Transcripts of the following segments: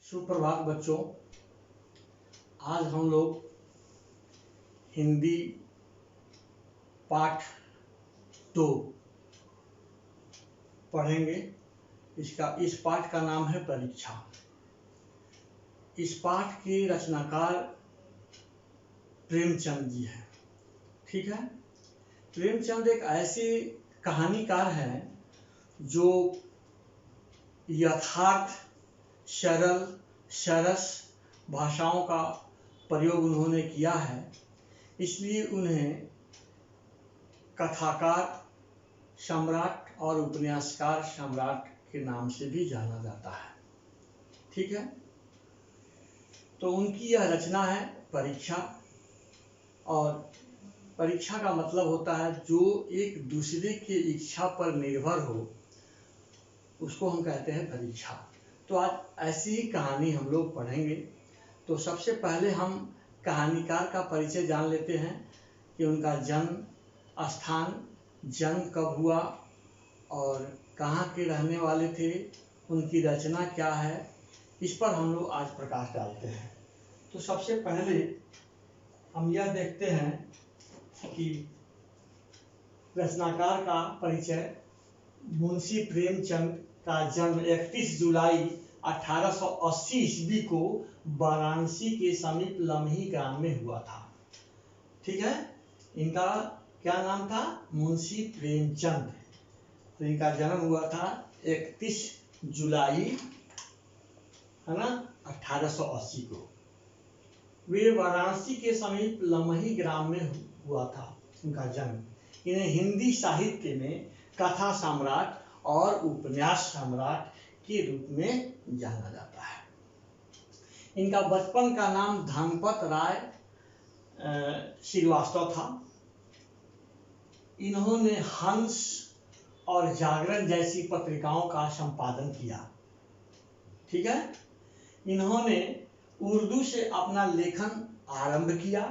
सुप्रभात बच्चों। आज हम लोग हिंदी पाठ 2 पढ़ेंगे। इस पाठ का नाम है परीक्षा। इस पाठ के रचनाकार प्रेमचंद जी हैं। ठीक है। प्रेमचंद एक ऐसे कहानीकार हैं जो यथार्थ, सरल, सरस भाषाओं का प्रयोग उन्होंने किया है, इसलिए उन्हें कथाकार सम्राट और उपन्यासकार सम्राट के नाम से भी जाना जाता है। ठीक है। तो उनकी यह रचना है परीक्षा। और परीक्षा का मतलब होता है जो एक दूसरे की इच्छा पर निर्भर हो, उसको हम कहते हैं परीक्षा। तो आज ऐसी ही कहानी हम लोग पढ़ेंगे। तो सबसे पहले हम कहानीकार का परिचय जान लेते हैं कि उनका जन्म स्थान, जन्म कब हुआ और कहाँ के रहने वाले थे, उनकी रचना क्या है, इस पर हम लोग आज प्रकाश डालते हैं। तो सबसे पहले हम यह देखते हैं कि रचनाकार का परिचय। मुंशी प्रेमचंद का जन्म 31 जुलाई 1880 ईस्वी को वाराणसी के समीप लम्ही ग्राम में हुआ था। ठीक है। इनका क्या नाम था? मुंशी प्रेमचंद। तो इनका जन्म हुआ था 31 जुलाई, है ना, 1880 को। वे वाराणसी के समीप लम्ही ग्राम में हुआ था उनका जन्म। इन्हें हिंदी साहित्य में कथा सम्राट और उपन्यास सम्राट के रूप में जाना जाता है। इनका बचपन का नाम धनपत राय श्रीवास्तव था। इन्होंने हंस और जागरण जैसी पत्रिकाओं का संपादन किया। ठीक है। इन्होंने उर्दू से अपना लेखन आरंभ किया।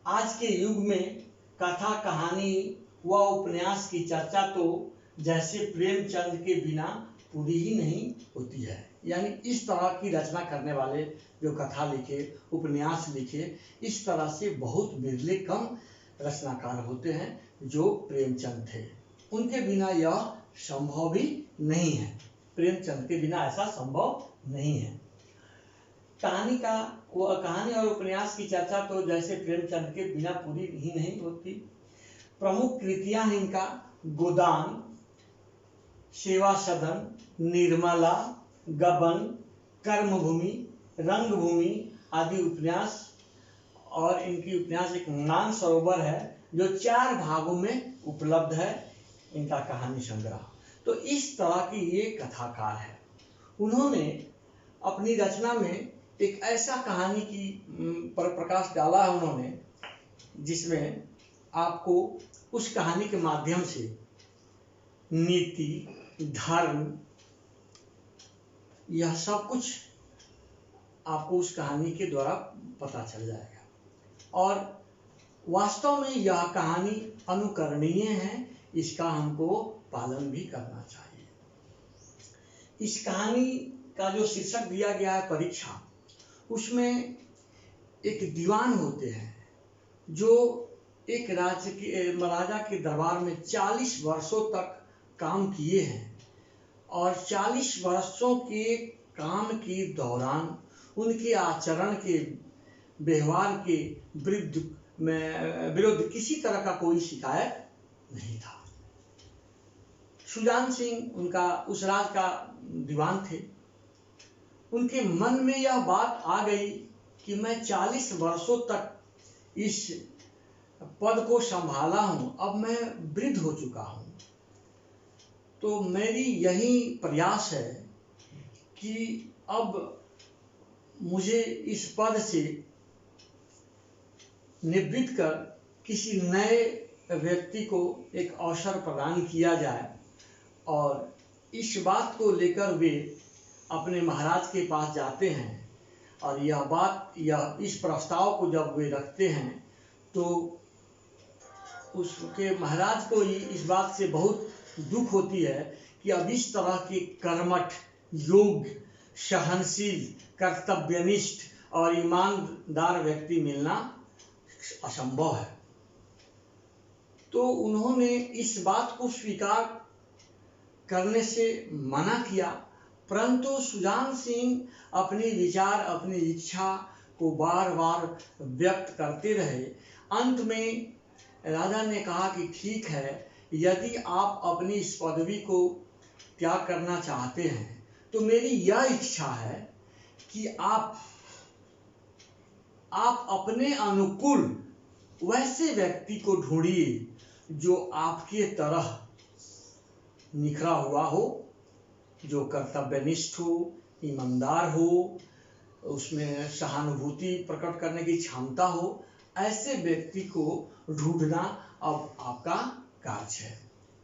आज के युग में कथा, कहानी व उपन्यास की चर्चा तो जैसे प्रेमचंद के बिना पूरी ही नहीं होती है। यानी इस तरह की रचना करने वाले, जो कथा लिखे, उपन्यास लिखे, इस तरह से बहुत बिरले कम रचनाकार होते हैं जो प्रेमचंद थे। उनके बिना यह संभव भी नहीं है। प्रेमचंद के बिना ऐसा संभव नहीं है। कहानी और उपन्यास की चर्चा तो जैसे प्रेमचंद के बिना पूरी ही नहीं होती। प्रमुख कृतियां इनका गोदान, सेवा सदन, निर्मला, गबन, कर्मभूमि, रंगभूमि आदि उपन्यास। और इनकी उपन्यास एक मानसरोवर है जो 4 भागों में उपलब्ध है, इनका कहानी संग्रह। तो इस तरह की ये कथाकार है। उन्होंने अपनी रचना में एक ऐसा कहानी की पर प्रकाश डाला है उन्होंने, जिसमें आपको उस कहानी के माध्यम से नीति, धर्म, यह सब कुछ आपको उस कहानी के द्वारा पता चल जाएगा। और वास्तव में यह कहानी अनुकरणीय है, इसका हमको पालन भी करना चाहिए। इस कहानी का जो शीर्षक दिया गया है परीक्षा, उसमें एक दीवान होते हैं जो एक राजा के दरबार में 40 वर्षों तक काम किए हैं। और 40 वर्षों के काम के दौरान उनके आचरण के, व्यवहार के विरुद्ध किसी तरह का कोई शिकायत नहीं था। सुजान सिंह उनका उस राज का दीवान थे। उनके मन में यह बात आ गई कि मैं 40 वर्षों तक इस पद को संभाला हूँ, अब मैं वृद्ध हो चुका हूँ। तो मेरी यही प्रयास है कि अब मुझे इस पद से निवृत्त कर किसी नए व्यक्ति को एक अवसर प्रदान किया जाए। और इस बात को लेकर वे अपने महाराज के पास जाते हैं। और इस प्रस्ताव को जब वे रखते हैं तो उसके महाराज को इस बात से बहुत दुख होती है कि अब इस तरह के कर्मठ, योग्य, सहनशील, कर्तव्यनिष्ठ और ईमानदार व्यक्ति मिलना असंभव है। तो उन्होंने इस बात को स्वीकार करने से मना किया, परंतु सुजान सिंह अपनी विचार, अपनी इच्छा को बार बार व्यक्त करते रहे। अंत में राजा ने कहा कि ठीक है, यदि आप अपनी इस पदवी को त्याग करना चाहते हैं तो मेरी यह इच्छा है कि आप अपने अनुकूल वैसे व्यक्ति को ढूंढिए जो आपके तरह निखरा हुआ हो, जो कर्तव्यनिष्ठ हो, ईमानदार हो, उसमें सहानुभूति प्रकट करने की क्षमता हो। ऐसे व्यक्ति को ढूंढना अब आपका कार्य है।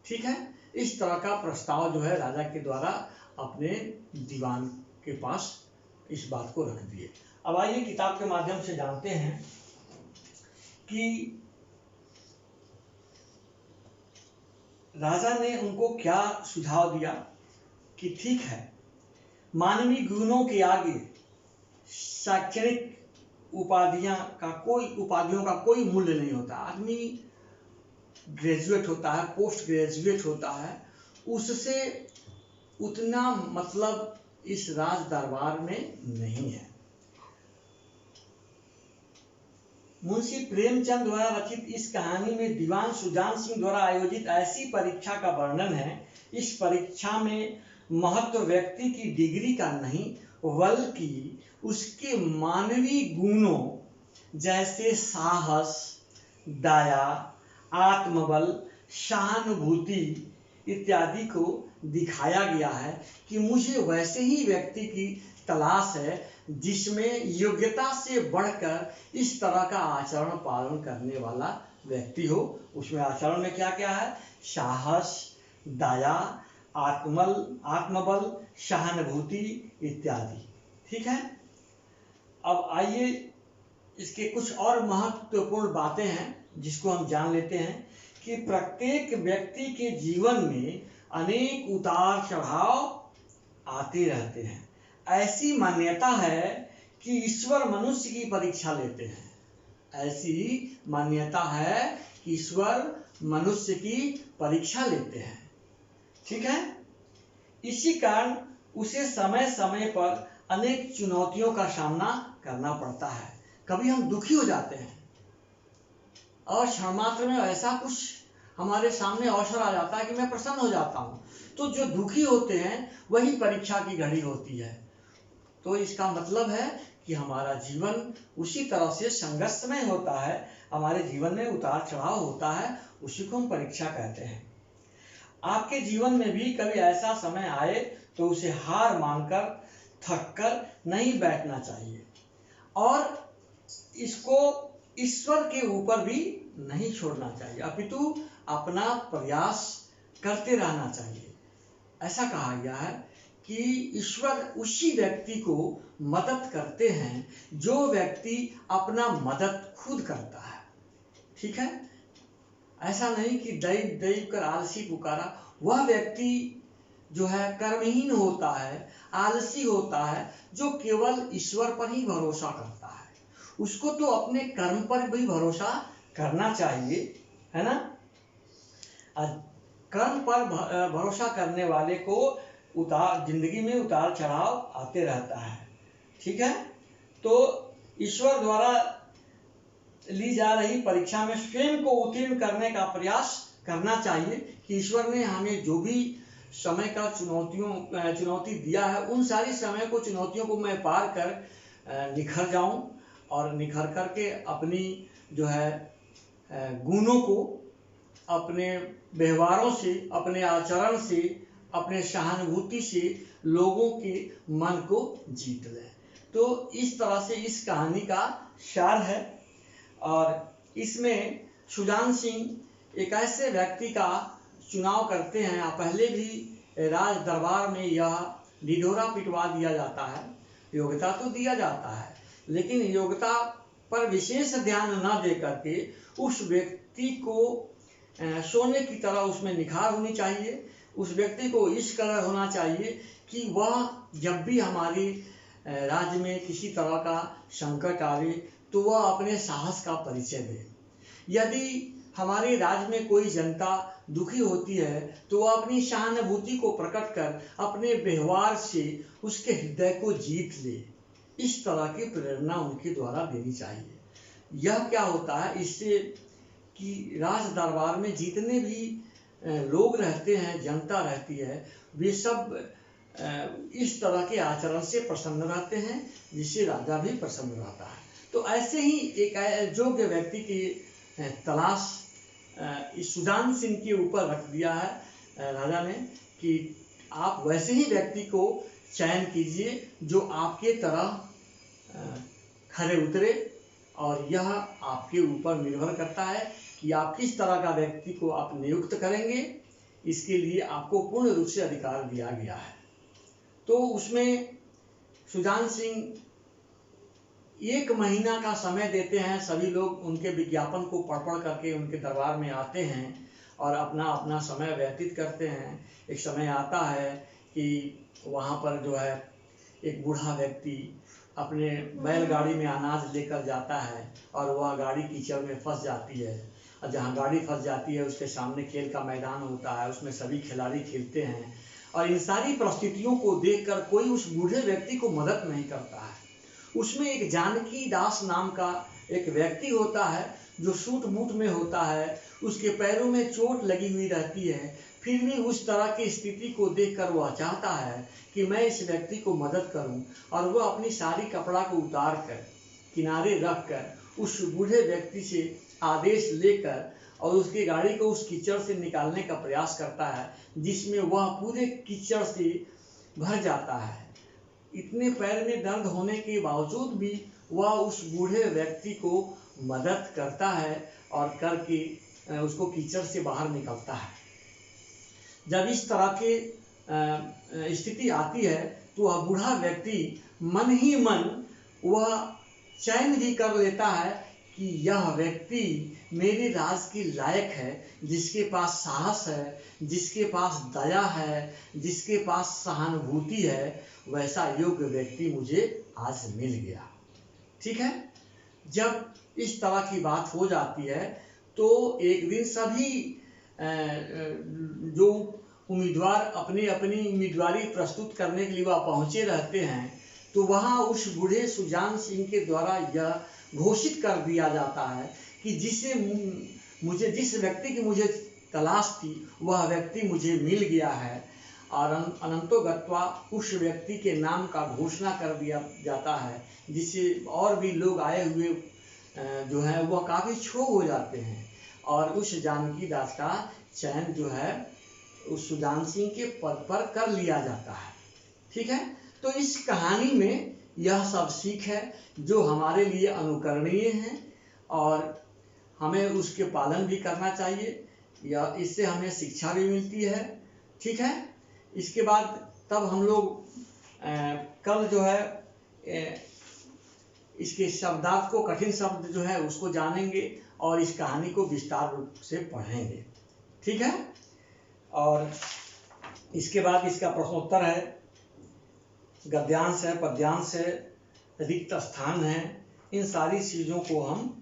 ठीक है, इस तरह का प्रस्ताव जो है राजा के द्वारा अपने दीवान के पास इस बात को रख दिए। अब आइए किताब के माध्यम से जानते हैं कि राजा ने उनको क्या सुझाव दिया कि ठीक है, मानवीय गुणों के आगे शैक्षणिक उपाधियों का कोई मूल्य नहीं होता। आदमी ग्रेजुएट होता है, पोस्ट ग्रेजुएट होता है, उससे उतना मतलब इस राज दरबार में नहीं है। मुंशी प्रेमचंद द्वारा रचित इस कहानी में दीवान सुजान सिंह द्वारा आयोजित ऐसी परीक्षा का वर्णन है। इस परीक्षा में महत्व व्यक्ति की डिग्री का नहीं, बल्कि उसके मानवीय गुणों जैसे साहस, दया, आत्मबल, सहानुभूति इत्यादि को दिखाया गया है कि मुझे वैसे ही व्यक्ति की तलाश है जिसमें योग्यता से बढ़कर इस तरह का आचरण पालन करने वाला व्यक्ति हो। उसमें आचरण में क्या क्या है? साहस, दया, आत्मबल, सहानुभूति इत्यादि। ठीक है, अब आइए इसके कुछ और महत्वपूर्ण बातें हैं जिसको हम जान लेते हैं कि प्रत्येक व्यक्ति के जीवन में अनेक उतार चढ़ाव आते रहते हैं। ऐसी मान्यता है कि ईश्वर मनुष्य की परीक्षा लेते हैं। ऐसी मान्यता है कि ईश्वर मनुष्य की परीक्षा लेते हैं। ठीक है, इसी कारण उसे समय समय पर अनेक चुनौतियों का सामना करना पड़ता है। कभी हम दुखी हो जाते हैं और क्षण मात्र में ऐसा कुछ हमारे सामने अवसर आ जाता है कि मैं प्रसन्न हो जाता हूँ। तो जो दुखी होते हैं वही परीक्षा की घड़ी होती है। तो इसका मतलब है कि हमारा जीवन उसी तरह से संघर्षमय होता है, हमारे जीवन में उतार चढ़ाव होता है, उसी को हम परीक्षा कहते हैं। आपके जीवन में भी कभी ऐसा समय आए तो उसे हार मानकर थककर नहीं बैठना चाहिए और इसको ईश्वर के ऊपर भी नहीं छोड़ना चाहिए, अपितु अपना प्रयास करते रहना चाहिए। ऐसा कहा गया है कि ईश्वर उसी व्यक्ति को मदद करते हैं जो व्यक्ति अपना मदद खुद करता है। ठीक है, ऐसा नहीं कि दैव दैव कर आलसी पुकारा। वह व्यक्ति जो है कर्महीन होता है, आलसी होता है, जो केवल ईश्वर पर ही भरोसा करता है। उसको तो अपने कर्म पर भी भरोसा करना चाहिए, है ना। कर्म पर भरोसा करने वाले को जिंदगी में उतार चढ़ाव आते रहता है। ठीक है, तो ईश्वर द्वारा ली जा रही परीक्षा में स्वयं को उत्तीर्ण करने का प्रयास करना चाहिए कि ईश्वर ने हमें जो भी समय का चुनौती दिया है, उन सारी समय को चुनौतियों को मैं पार कर निखर जाऊं और निखर करके अपनी जो है गुणों को अपने व्यवहारों से, अपने आचरण से, अपने सहानुभूति से लोगों के मन को जीत लें। तो इस तरह से इस कहानी का सार है और इसमें सुजान सिंह एक ऐसे व्यक्ति का चुनाव करते हैं। पहले भी राज दरबार में यह ढिढोरा पिटवा दिया जाता है, योग्यता तो दिया जाता है, लेकिन योग्यता पर विशेष ध्यान न दे करके उस व्यक्ति को सोने की तरह उसमें निखार होनी चाहिए। उस व्यक्ति को इस कदर होना चाहिए कि वह जब भी हमारी राज्य में किसी तरह का संकट आवे तो वह अपने साहस का परिचय दे। यदि हमारे राज्य में कोई जनता दुखी होती है तो वह अपनी सहानुभूति को प्रकट कर अपने व्यवहार से उसके हृदय को जीत ले। इस तरह की प्रेरणा उनके द्वारा देनी चाहिए। यह क्या होता है, इससे कि राज दरबार में जितने भी लोग रहते हैं, जनता रहती है, वे सब इस तरह के आचरण से प्रसन्न रहते हैं, जिससे राजा भी प्रसन्न रहता है। तो ऐसे ही एक योग्य व्यक्ति की तलाश इस सुजान सिंह के ऊपर रख दिया है राजा ने कि आप वैसे ही व्यक्ति को चयन कीजिए जो आपके तरह खरे उतरे, और यह आपके ऊपर निर्भर करता है कि आप किस तरह का व्यक्ति को आप नियुक्त करेंगे। इसके लिए आपको पूर्ण रूप से अधिकार दिया गया है। तो उसमें सुजान सिंह 1 महीना का समय देते हैं। सभी लोग उनके विज्ञापन को पढ़ करके उनके दरबार में आते हैं और अपना अपना समय व्यतीत करते हैं। एक समय आता है कि वहाँ पर जो है एक बूढ़ा व्यक्ति अपने बैलगाड़ी में अनाज लेकर जाता है और वह गाड़ी कीचड़ में फंस जाती है, और जहाँ गाड़ी फंस जाती है उसके सामने खेल का मैदान होता है, उसमें सभी खिलाड़ी खेलते हैं, और इन सारी परिस्थितियों को देखकर कोई उस बूढ़े व्यक्ति को मदद नहीं करता है। उसमें एक जानकी दास नाम का एक व्यक्ति होता है जो सूट बूट में होता है, उसके पैरों में चोट लगी हुई रहती है, फिर भी उस तरह की स्थिति को देखकर वह चाहता है कि मैं इस व्यक्ति को मदद करूं, और वह अपनी सारी कपड़ा को उतार कर किनारे रख कर उस बूढ़े व्यक्ति से आदेश लेकर और उसकी गाड़ी को उस कीचड़ से निकालने का प्रयास करता है, जिसमें वह पूरे कीचड़ से भर जाता है। इतने पैर में दर्द होने के बावजूद भी वह उस बूढ़े व्यक्ति को मदद करता है और करके उसको कीचड़ से बाहर निकलता है। जब इस तरह की स्थिति आती है तो वह बूढ़ा व्यक्ति मन ही मन वह चयन भी कर लेता है कि यह व्यक्ति मेरे राज के लायक है, जिसके पास साहस है, जिसके पास दया है, जिसके पास सहानुभूति है, वैसा योग्य व्यक्ति मुझे आज मिल गया। ठीक है। जब इस तरह की बात हो जाती है तो एक दिन सभी जो उम्मीदवार अपनी अपनी उम्मीदवारी प्रस्तुत करने के लिए वह पहुँचे रहते हैं, तो वहाँ उस बूढ़े सुजान सिंह के द्वारा यह घोषित कर दिया जाता है कि जिस व्यक्ति की मुझे तलाश थी वह व्यक्ति मुझे मिल गया है, और अनंतो गत्वा उस व्यक्ति के नाम का घोषणा कर दिया जाता है, जिससे और भी लोग आए हुए जो है वह काफ़ी क्षोभ हो जाते हैं, और उस जानकी दास का चयन जो है उस सुजान सिंह के पद पर कर लिया जाता है। ठीक है। तो इस कहानी में यह सब सीख है जो हमारे लिए अनुकरणीय है और हमें उसके पालन भी करना चाहिए, या इससे हमें शिक्षा भी मिलती है। ठीक है। इसके बाद तब हम लोग कल जो है इसके शब्दार्थ को, कठिन शब्द जो है उसको जानेंगे और इस कहानी को विस्तार रूप से पढ़ेंगे। ठीक है। और इसके बाद इसका प्रश्नोत्तर है, गद्यांश है, पद्यांश है, रिक्त स्थान है, इन सारी चीज़ों को हम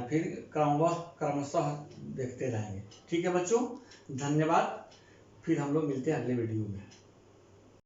फिर क्रमशः देखते रहेंगे। ठीक है बच्चों, धन्यवाद। फिर हम लोग मिलते हैं अगले वीडियो में।